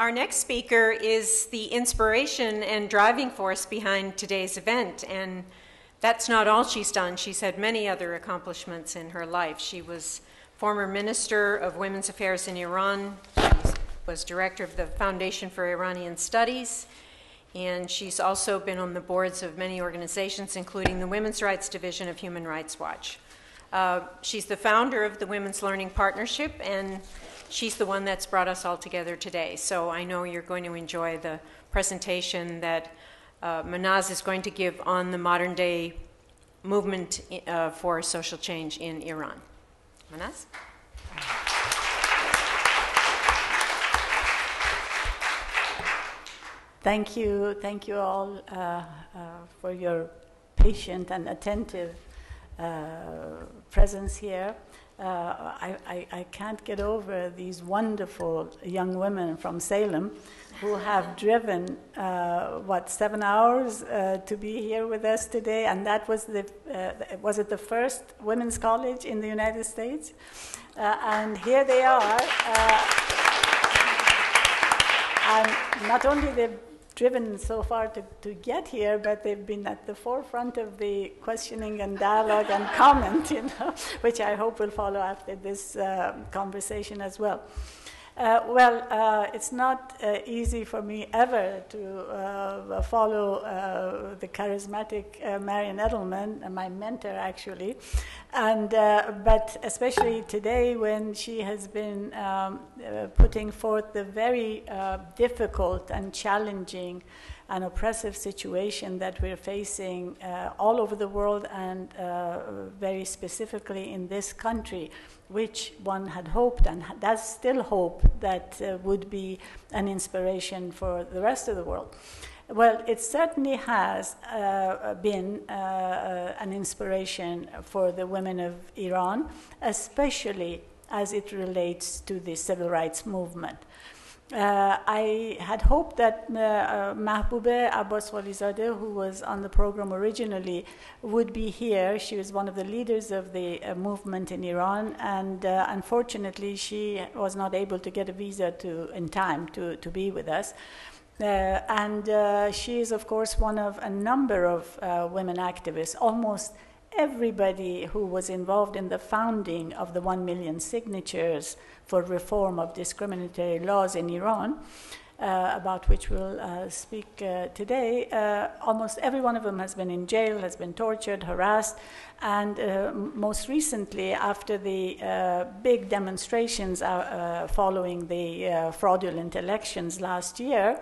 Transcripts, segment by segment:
Our next speaker is the inspiration and driving force behind today's event, and that's not all she's done. She's had many other accomplishments in her life. She was former Minister of Women's Affairs in Iran. She was director of the Foundation for Iranian Studies, and she's also been on the boards of many organizations, including the Women's Rights Division of Human Rights Watch. She's the founder of the Women's Learning Partnership, and she's the one that's brought us all together today. So I know you're going to enjoy the presentation that Mahnaz is going to give on the modern day movement for social change in Iran. Mahnaz? Thank you all for your patient and attentive presence here. I can't get over these wonderful young women from Salem who have driven, 7 hours to be here with us today, and that was was it the first women's college in the United States? And here they are. And not only they've driven so far to get here, but they've been at the forefront of the questioning and dialogue and comment, which I hope will follow after this conversation as well. It's not easy for me ever to follow the charismatic Marian Edelman, my mentor actually, and but especially today when she has been putting forth the very difficult and challenging and oppressive situation that we're facing all over the world, and very specifically in this country, which one had hoped and does still hope that would be an inspiration for the rest of the world. Well, it certainly has been an inspiration for the women of Iran, especially as it relates to the civil rights movement. I had hoped that Mahbube Abbas Walizadeh, who was on the program originally, would be here. She was one of the leaders of the movement in Iran, and unfortunately she was not able to get a visa in time to be with us. She is, of course, one of a number of women activists. Almost everybody who was involved in the founding of the 1 million signatures for reform of discriminatory laws in Iran, about which we'll speak today, almost every one of them has been in jail, has been tortured, harassed, and most recently, after the big demonstrations following the fraudulent elections last year,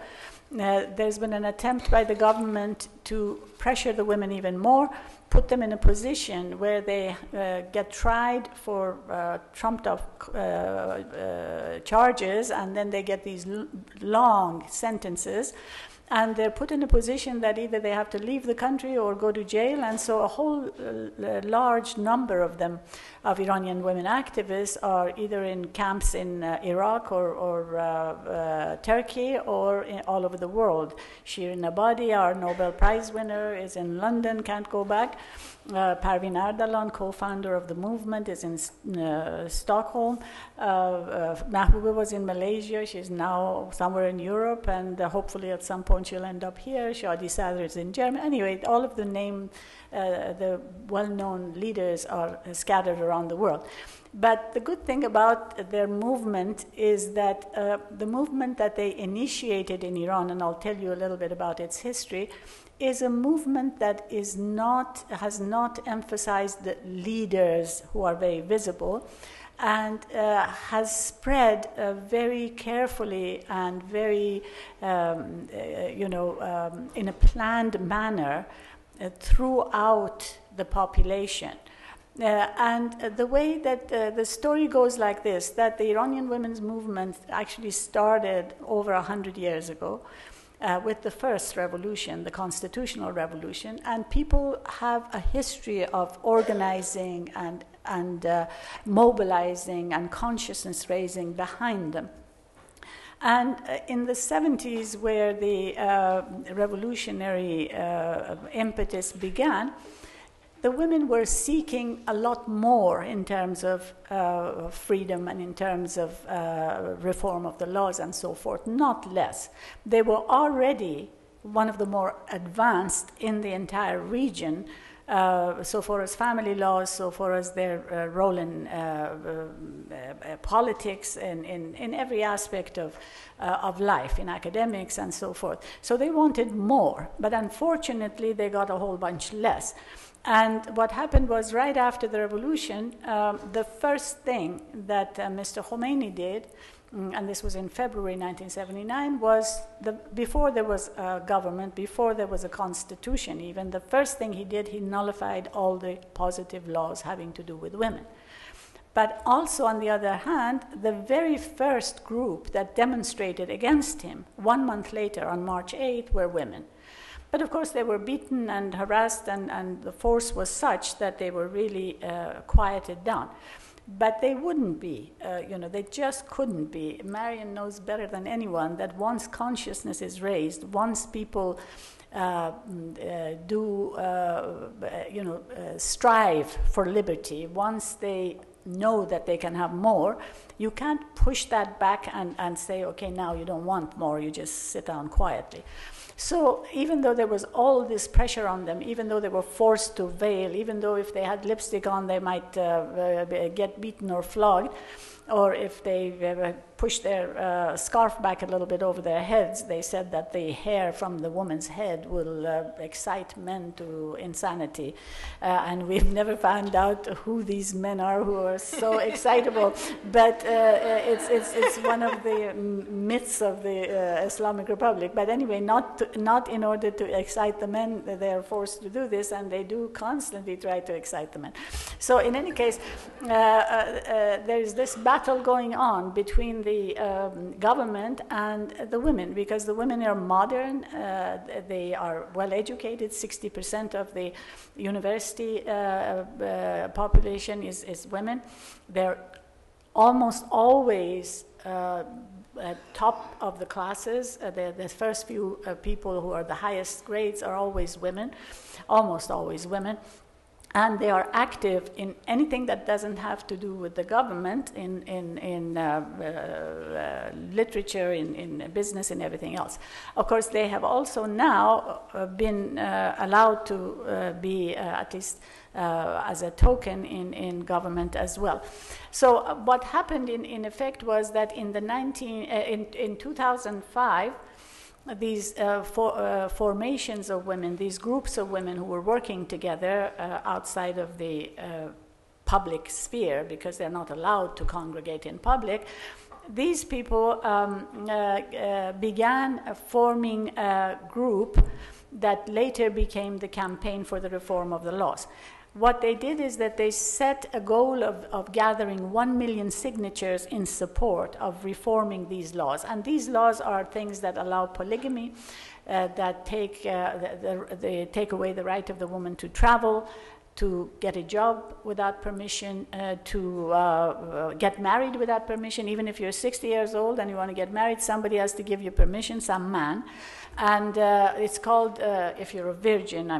there's been an attempt by the government to pressure the women even more, put them in a position where they get tried for trumped-up charges, and then they get these long sentences, and they're put in a position that either they have to leave the country or go to jail. And so a whole large number of them, of Iranian women activists, are either in camps in Iraq or Turkey, or all over the world. Shirin Ebadi, our Nobel Prize winner, is in London, can't go back. Parveen Ardalan, co-founder of the movement, is in Stockholm. Mahbube was in Malaysia. She's now somewhere in Europe, and hopefully at some point she'll end up here. Shadi Sadr is in Germany. Anyway, all of the well-known leaders are scattered around the world. But the good thing about their movement is that the movement that they initiated in Iran, and I'll tell you a little bit about its history, is a movement that has not emphasized the leaders who are very visible, and has spread very carefully and very, in a planned manner throughout the population. And the way that the story goes like this, that the Iranian women's movement actually started over 100 years ago with the first revolution, the constitutional revolution, and people have a history of organizing and mobilizing and consciousness raising behind them. And in the 70s, where the revolutionary impetus began, the women were seeking a lot more in terms of freedom and in terms of reform of the laws and so forth, not less. They were already one of the more advanced in the entire region, so far as family laws, so far as their role in politics, in every aspect of life, in academics and so forth. So they wanted more, but unfortunately they got a whole bunch less. And what happened was, right after the revolution, the first thing that Mr. Khomeini did, and this was in February 1979, was before there was a government, before there was a constitution even, the first thing he did, he nullified all the positive laws having to do with women. But also, on the other hand, the very first group that demonstrated against him 1 month later, on March 8th, were women. But of course, they were beaten and harassed, and the force was such that they were really quieted down. But they wouldn't be, they just couldn't be. Marion knows better than anyone that once consciousness is raised, once people strive for liberty, once they know that they can have more, you can't push that back and say, okay, now you don't want more, you just sit down quietly. So even though there was all this pressure on them, even though they were forced to veil, even though if they had lipstick on they might get beaten or flogged, or if they pushed their scarf back a little bit over their heads, they said that the hair from the woman's head will excite men to insanity. And we've never found out who these men are who are so excitable. But it's one of the myths of the Islamic Republic. But anyway, not in order to excite the men, they are forced to do this, and they do constantly try to excite the men. So in any case, there is this battle going on between the government and the women, because the women are modern, they are well educated. 60% of the university population is women. They're almost always at top of the classes. The first few people who are the highest grades are always women, almost always women. And they are active in anything that doesn't have to do with the government, in literature, in business, and everything else. Of course, they have also now been allowed to be, at least as a token, in government as well. So what happened in effect was that in 2005, these formations of women, these groups of women who were working together outside of the public sphere, because they're not allowed to congregate in public, these people began forming a group that later became the Campaign for the Reform of the Laws. What they did is that they set a goal of gathering 1 million signatures in support of reforming these laws. And these laws are things that allow polygamy, that they take away the right of the woman to travel, to get a job without permission, to get married without permission. Even if you're 60 years old and you want to get married, somebody has to give you permission, some man. And it's called, if you're a virgin,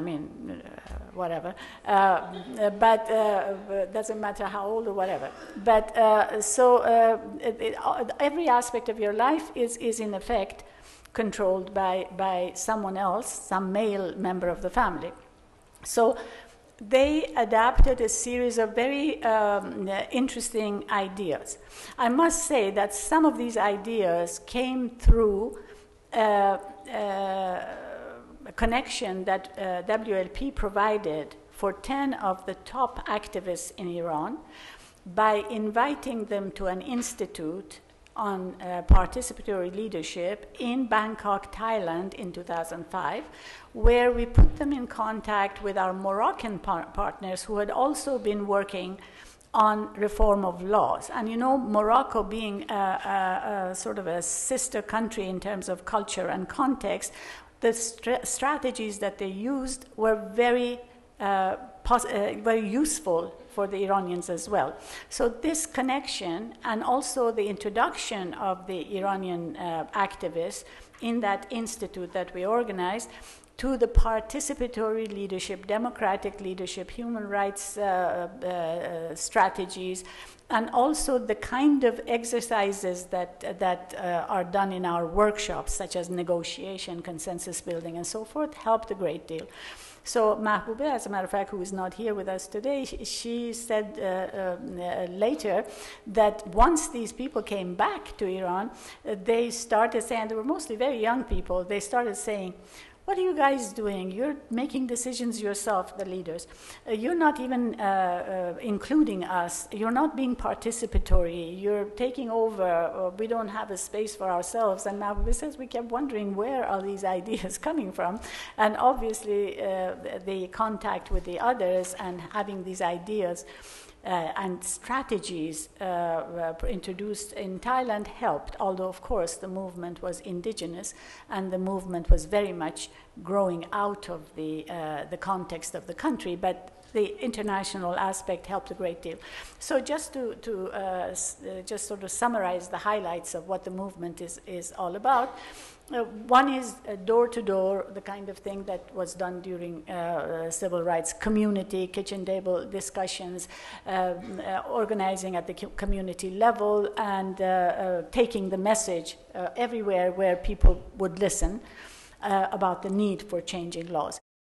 whatever, but doesn't matter how old or whatever. But every aspect of your life is in effect controlled by someone else, some male member of the family. So they adapted a series of very interesting ideas. I must say that some of these ideas came through a connection that WLP provided for 10 of the top activists in Iran by inviting them to an institute on participatory leadership in Bangkok, Thailand in 2005, where we put them in contact with our Moroccan partners who had also been working on reform of laws. And you know, Morocco being a sort of a sister country in terms of culture and context, the strategies that they used were very useful for the Iranians as well. So this connection, and also the introduction of the Iranian activists in that institute that we organized, to the participatory leadership, democratic leadership, human rights strategies, and also the kind of exercises that are done in our workshops, such as negotiation, consensus building, and so forth, helped a great deal. So Mahbube, as a matter of fact, who is not here with us today, she said later that once these people came back to Iran, they started saying, they were mostly very young people, they started saying, what are you guys doing? You're making decisions yourself, the leaders. You're not even including us. You're not being participatory. You're taking over. We don't have a space for ourselves. And now, says, we kept wondering, where are these ideas coming from? And obviously, the contact with the others and having these ideas and strategies introduced in Thailand helped, although of course the movement was indigenous and the movement was very much growing out of the context of the country, but the international aspect helped a great deal. So just to just sort of summarize the highlights of what the movement is all about. One is door-to-door, the kind of thing that was done during civil rights, community, kitchen table discussions, organizing at the community level, and taking the message everywhere where people would listen about the need for changing laws.